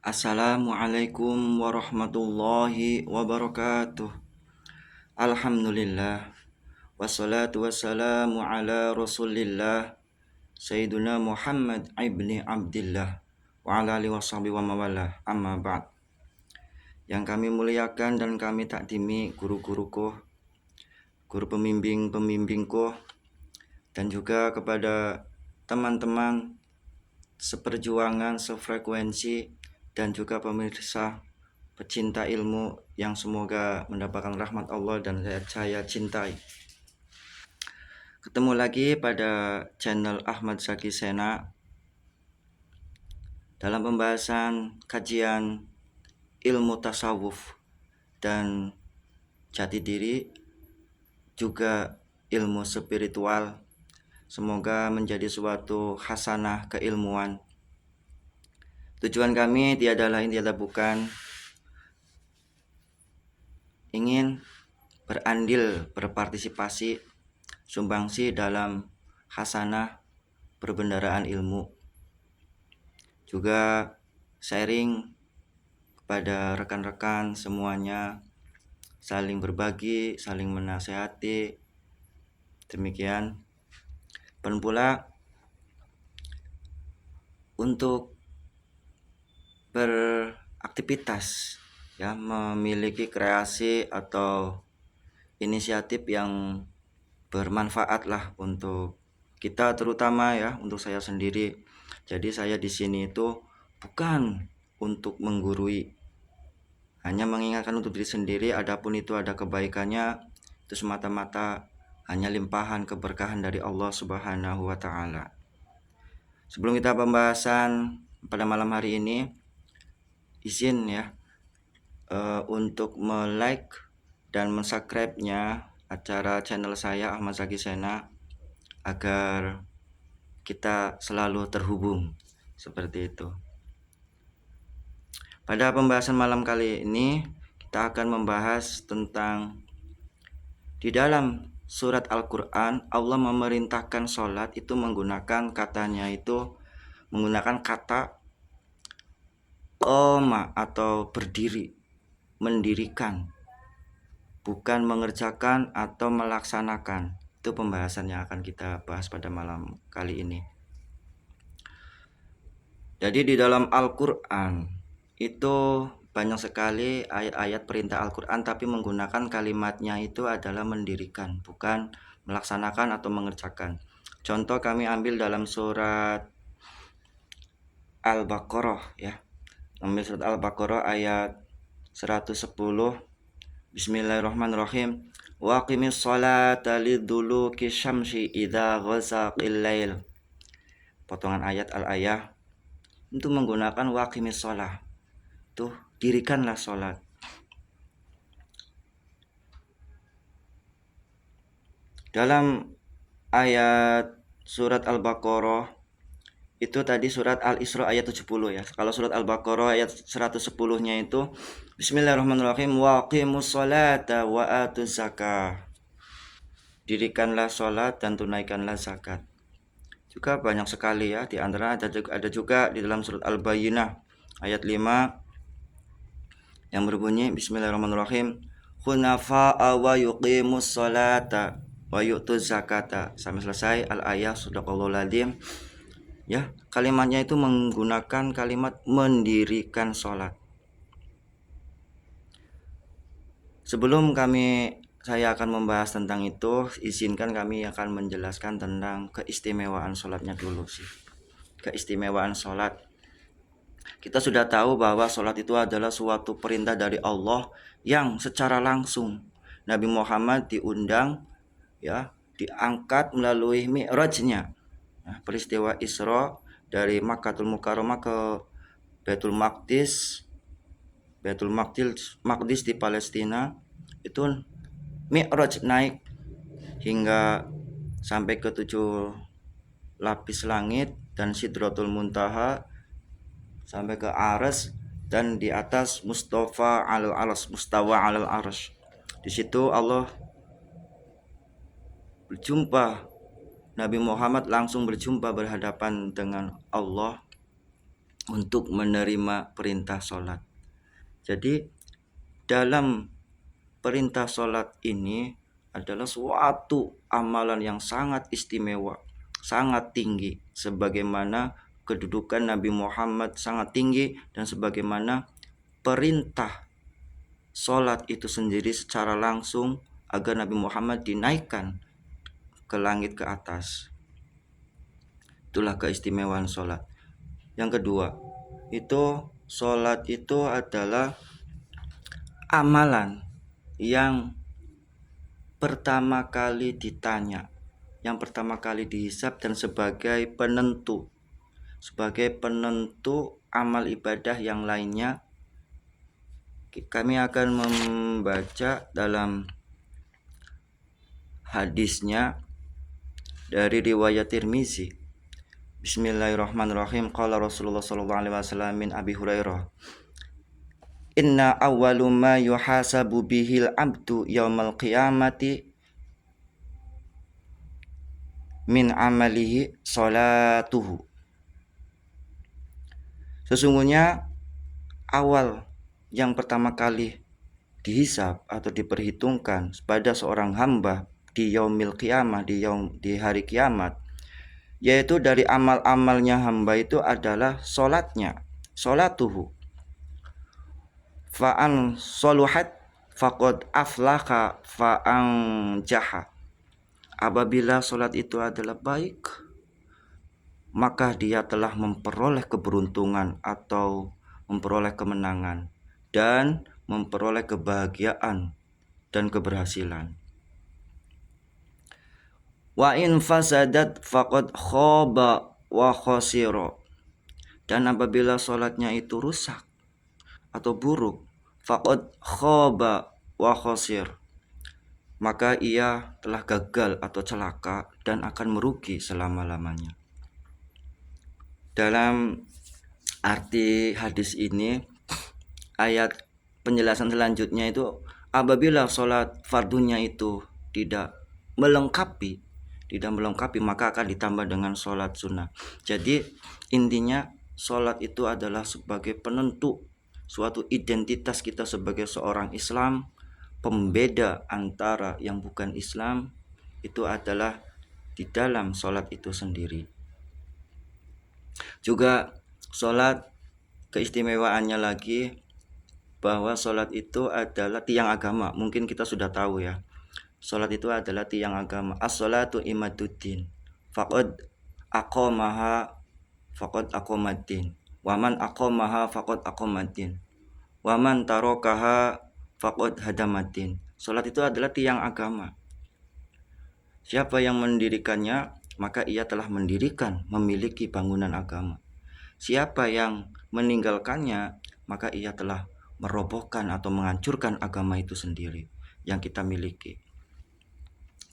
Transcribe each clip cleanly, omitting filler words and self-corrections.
Assalamualaikum warahmatullahi wabarakatuh. Alhamdulillah. Wassalatu wassalamu ala rasulillah Sayyiduna Muhammad ibni Abdillah wa ala alihi washabihi wa mawalah. Amma ba'd. Yang kami muliakan dan kami takdimi guru-guruku, guru pembimbing-pembimbingku, dan juga kepada teman-teman seperjuangan, sefrekuensi, dan juga pemirsa pecinta ilmu yang semoga mendapatkan rahmat Allah dan saya cintai. Ketemu lagi pada channel Ahmad Zaki Sena dalam pembahasan kajian ilmu tasawuf dan jati diri, juga ilmu spiritual. Semoga menjadi suatu hasanah keilmuan. Tujuan kami tiada lain tiada bukan ingin berandil, berpartisipasi, sumbangsi dalam hasanah perbendaharaan ilmu. Juga sharing kepada rekan-rekan semuanya, saling berbagi, saling menasehati. Demikian. Dan pula untuk beraktivitas, ya, memiliki kreasi atau inisiatif yang bermanfaat lah untuk kita, terutama ya untuk saya sendiri. Jadi saya di sini itu bukan untuk menggurui, hanya mengingatkan untuk diri sendiri. Adapun itu ada kebaikannya, itu semata-mata hanya limpahan keberkahan dari Allah Subhanahu wa taala. Sebelum kita pembahasan pada malam hari ini, izin ya untuk like dan subscribe-nya acara channel saya Ahmad Zaki Sena agar kita selalu terhubung seperti itu. Pada pembahasan malam kali ini kita akan membahas tentang di dalam surat Al-Quran Allah memerintahkan sholat itu menggunakan kata qoma atau berdiri, mendirikan, bukan mengerjakan atau melaksanakan. Itu pembahasan yang akan kita bahas pada malam kali ini. Jadi di dalam Al-Quran itu banyak sekali ayat-ayat perintah Al-Quran, tapi menggunakan kalimatnya itu adalah mendirikan, bukan melaksanakan atau mengerjakan. Contoh kami ambil dalam surat Al-Baqarah ya. Ambil surat Al-Baqarah ayat 110. Bismillahirrahmanirrahim. Wa aqimis sholata liduluki syamsi idza ghasaqil lail. Potongan ayat al-ayah itu menggunakan wa aqimis sholah. Tuh, dirikanlah sholat. Dalam ayat surat Al-Baqarah itu tadi surat Al-Isra ayat 70 ya. Kalau surat Al-Baqarah ayat 110-nya itu Bismillahirrahmanirrahim wa aqimus sholata wa atuz zakah. Dirikanlah sholat dan tunaikanlah zakat. Juga banyak sekali ya, di antara ada juga di dalam surat Al-Bayyinah ayat 5 yang berbunyi Bismillahirrahmanirrahim hunafa'a wa yuqimus sholata wa yu'tuz zakata, sampai selesai al-ayah. Shadaqallahul adzim. Ya, kalimatnya itu menggunakan kalimat mendirikan sholat. Sebelum saya akan membahas tentang itu, izinkan kami akan menjelaskan tentang keistimewaan sholatnya dulu sih. Keistimewaan sholat. Kita sudah tahu bahwa sholat itu adalah suatu perintah dari Allah yang secara langsung Nabi Muhammad diundang, ya, diangkat melalui mi'rajnya. Nah, peristiwa Isra dari Makkatul Mukarramah ke Baitul Maqdis di Palestina, itu mi'raj, naik hingga sampai ke 7 lapis langit dan Sidratul Muntaha sampai ke Arsy, dan di atas mustawa alal arsy. Di situ Allah berjumpa, Nabi Muhammad langsung berjumpa berhadapan dengan Allah untuk menerima perintah sholat. Jadi dalam perintah sholat ini adalah suatu amalan yang sangat istimewa, sangat tinggi, sebagaimana kedudukan Nabi Muhammad sangat tinggi, dan sebagaimana perintah sholat itu sendiri secara langsung agar Nabi Muhammad dinaikkan ke langit ke atas. Itulah keistimewaan sholat. Yang kedua, itu sholat itu adalah amalan yang pertama kali ditanya, yang pertama kali dihisab, dan sebagai penentu amal ibadah yang lainnya. Kami akan membaca dalam hadisnya dari riwayat Tirmizi. Bismillahirrahmanirrahim. Qala Rasulullah sallallahu alaihi wasallam min Abi Hurairah, inna awwalu ma yuhasabu bihil abdu yaumal qiyamati min amalihi salatuhu. Sesungguhnya awal yang pertama kali dihisab atau diperhitungkan pada seorang hamba di yaumil qiyamah, di hari kiamat, yaitu dari amal-amalnya hamba itu adalah solatnya, solatuhu. Fa'an soluhat faqad aflaha fa'an jaha. Apabila solat itu adalah baik, maka dia telah memperoleh keberuntungan atau memperoleh kemenangan dan memperoleh kebahagiaan dan keberhasilan. Wa in fasadat faqad khaba wa khasira. Dan apabila sholatnya itu rusak atau buruk, faqad khaba wa khasir, maka ia telah gagal atau celaka dan akan merugi selama-lamanya. Dalam arti hadis ini, ayat penjelasan selanjutnya itu, apabila sholat fardunya itu tidak melengkapi, maka akan ditambah dengan sholat sunnah. Jadi intinya sholat itu adalah sebagai penentu suatu identitas kita sebagai seorang Islam. Pembeda antara yang bukan Islam itu adalah di dalam sholat itu sendiri. Juga sholat keistimewaannya lagi, bahwa sholat itu adalah tiang agama. Mungkin kita sudah tahu ya, sholat itu adalah tiang agama. As-sholatu imaduddin, faqad aqamaha faqad aqamaddin, waman aqamaha faqad aqamaddin, waman tarokaha faqad hadamaddin. Sholat itu adalah tiang agama. Siapa yang mendirikannya, maka ia telah mendirikan, memiliki bangunan agama. Siapa yang meninggalkannya, maka ia telah merobohkan atau menghancurkan agama itu sendiri yang kita miliki.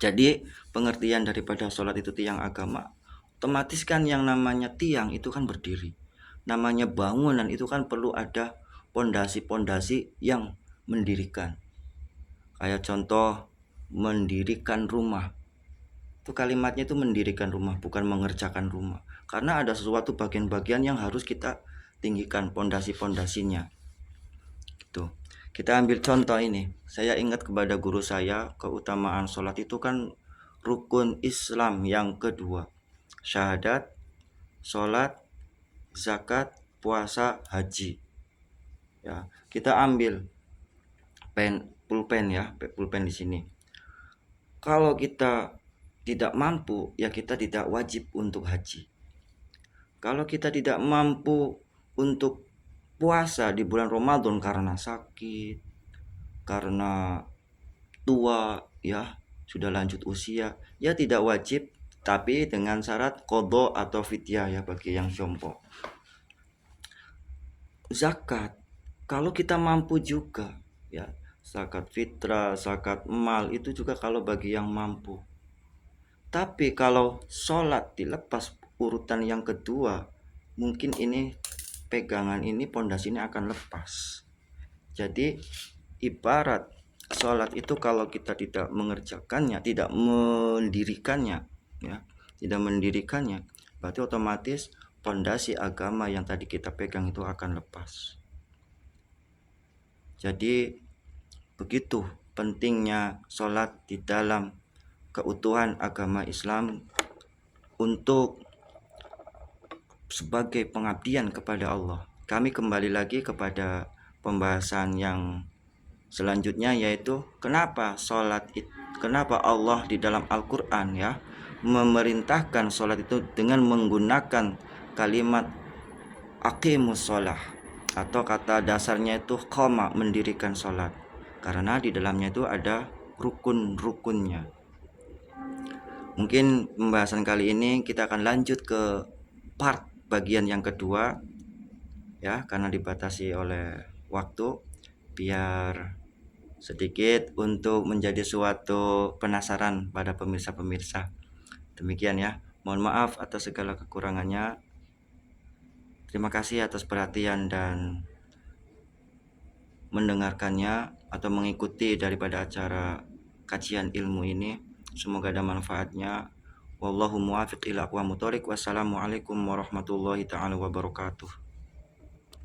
Jadi pengertian daripada sholat itu tiang agama, otomatis kan yang namanya tiang itu kan berdiri, namanya bangunan itu kan perlu ada pondasi-pondasi yang mendirikan. Kayak contoh mendirikan rumah, itu kalimatnya itu mendirikan rumah, bukan mengerjakan rumah, karena ada sesuatu bagian-bagian yang harus kita tinggikan pondasi-pondasinya. Gitu. Kita ambil contoh ini. Saya ingat kepada guru saya, keutamaan sholat itu kan rukun Islam yang kedua. Syahadat, sholat, zakat, puasa, haji. Ya, kita ambil pulpen di sini. Kalau kita tidak mampu, ya kita tidak wajib untuk haji. Kalau kita tidak mampu untuk puasa di bulan Ramadan karena sakit, karena tua, ya sudah lanjut usia, ya tidak wajib, tapi dengan syarat qadha atau fidyah ya bagi yang jompo. Zakat, kalau kita mampu juga, ya zakat fitrah, zakat mal itu juga kalau bagi yang mampu. Tapi kalau sholat dilepas urutan yang kedua, mungkin ini pegangan ini, pondasi ini akan lepas. Jadi ibarat sholat itu kalau kita tidak mengerjakannya, tidak mendirikannya, ya, berarti otomatis fondasi agama yang tadi kita pegang itu akan lepas. Jadi begitu pentingnya sholat di dalam keutuhan agama Islam untuk sebagai pengabdian kepada Allah. Kami kembali lagi kepada pembahasan yang selanjutnya, yaitu kenapa Allah di dalam Al-Quran ya memerintahkan sholat itu dengan menggunakan kalimat aqimus sholah, atau kata dasarnya itu qoma, mendirikan sholat, karena di dalamnya itu ada rukun-rukunnya. Mungkin pembahasan kali ini kita akan lanjut ke part bagian yang kedua ya, karena dibatasi oleh waktu, biar sedikit untuk menjadi suatu penasaran pada pemirsa-pemirsa. Demikian ya, mohon maaf atas segala kekurangannya. Terima kasih atas perhatian dan mendengarkannya atau mengikuti daripada acara kajian ilmu ini. Semoga ada manfaatnya. Wallahu muwaffiq ila aqwamit thoriq. Wassalamualaikum warahmatullahi taala wabarakatuh.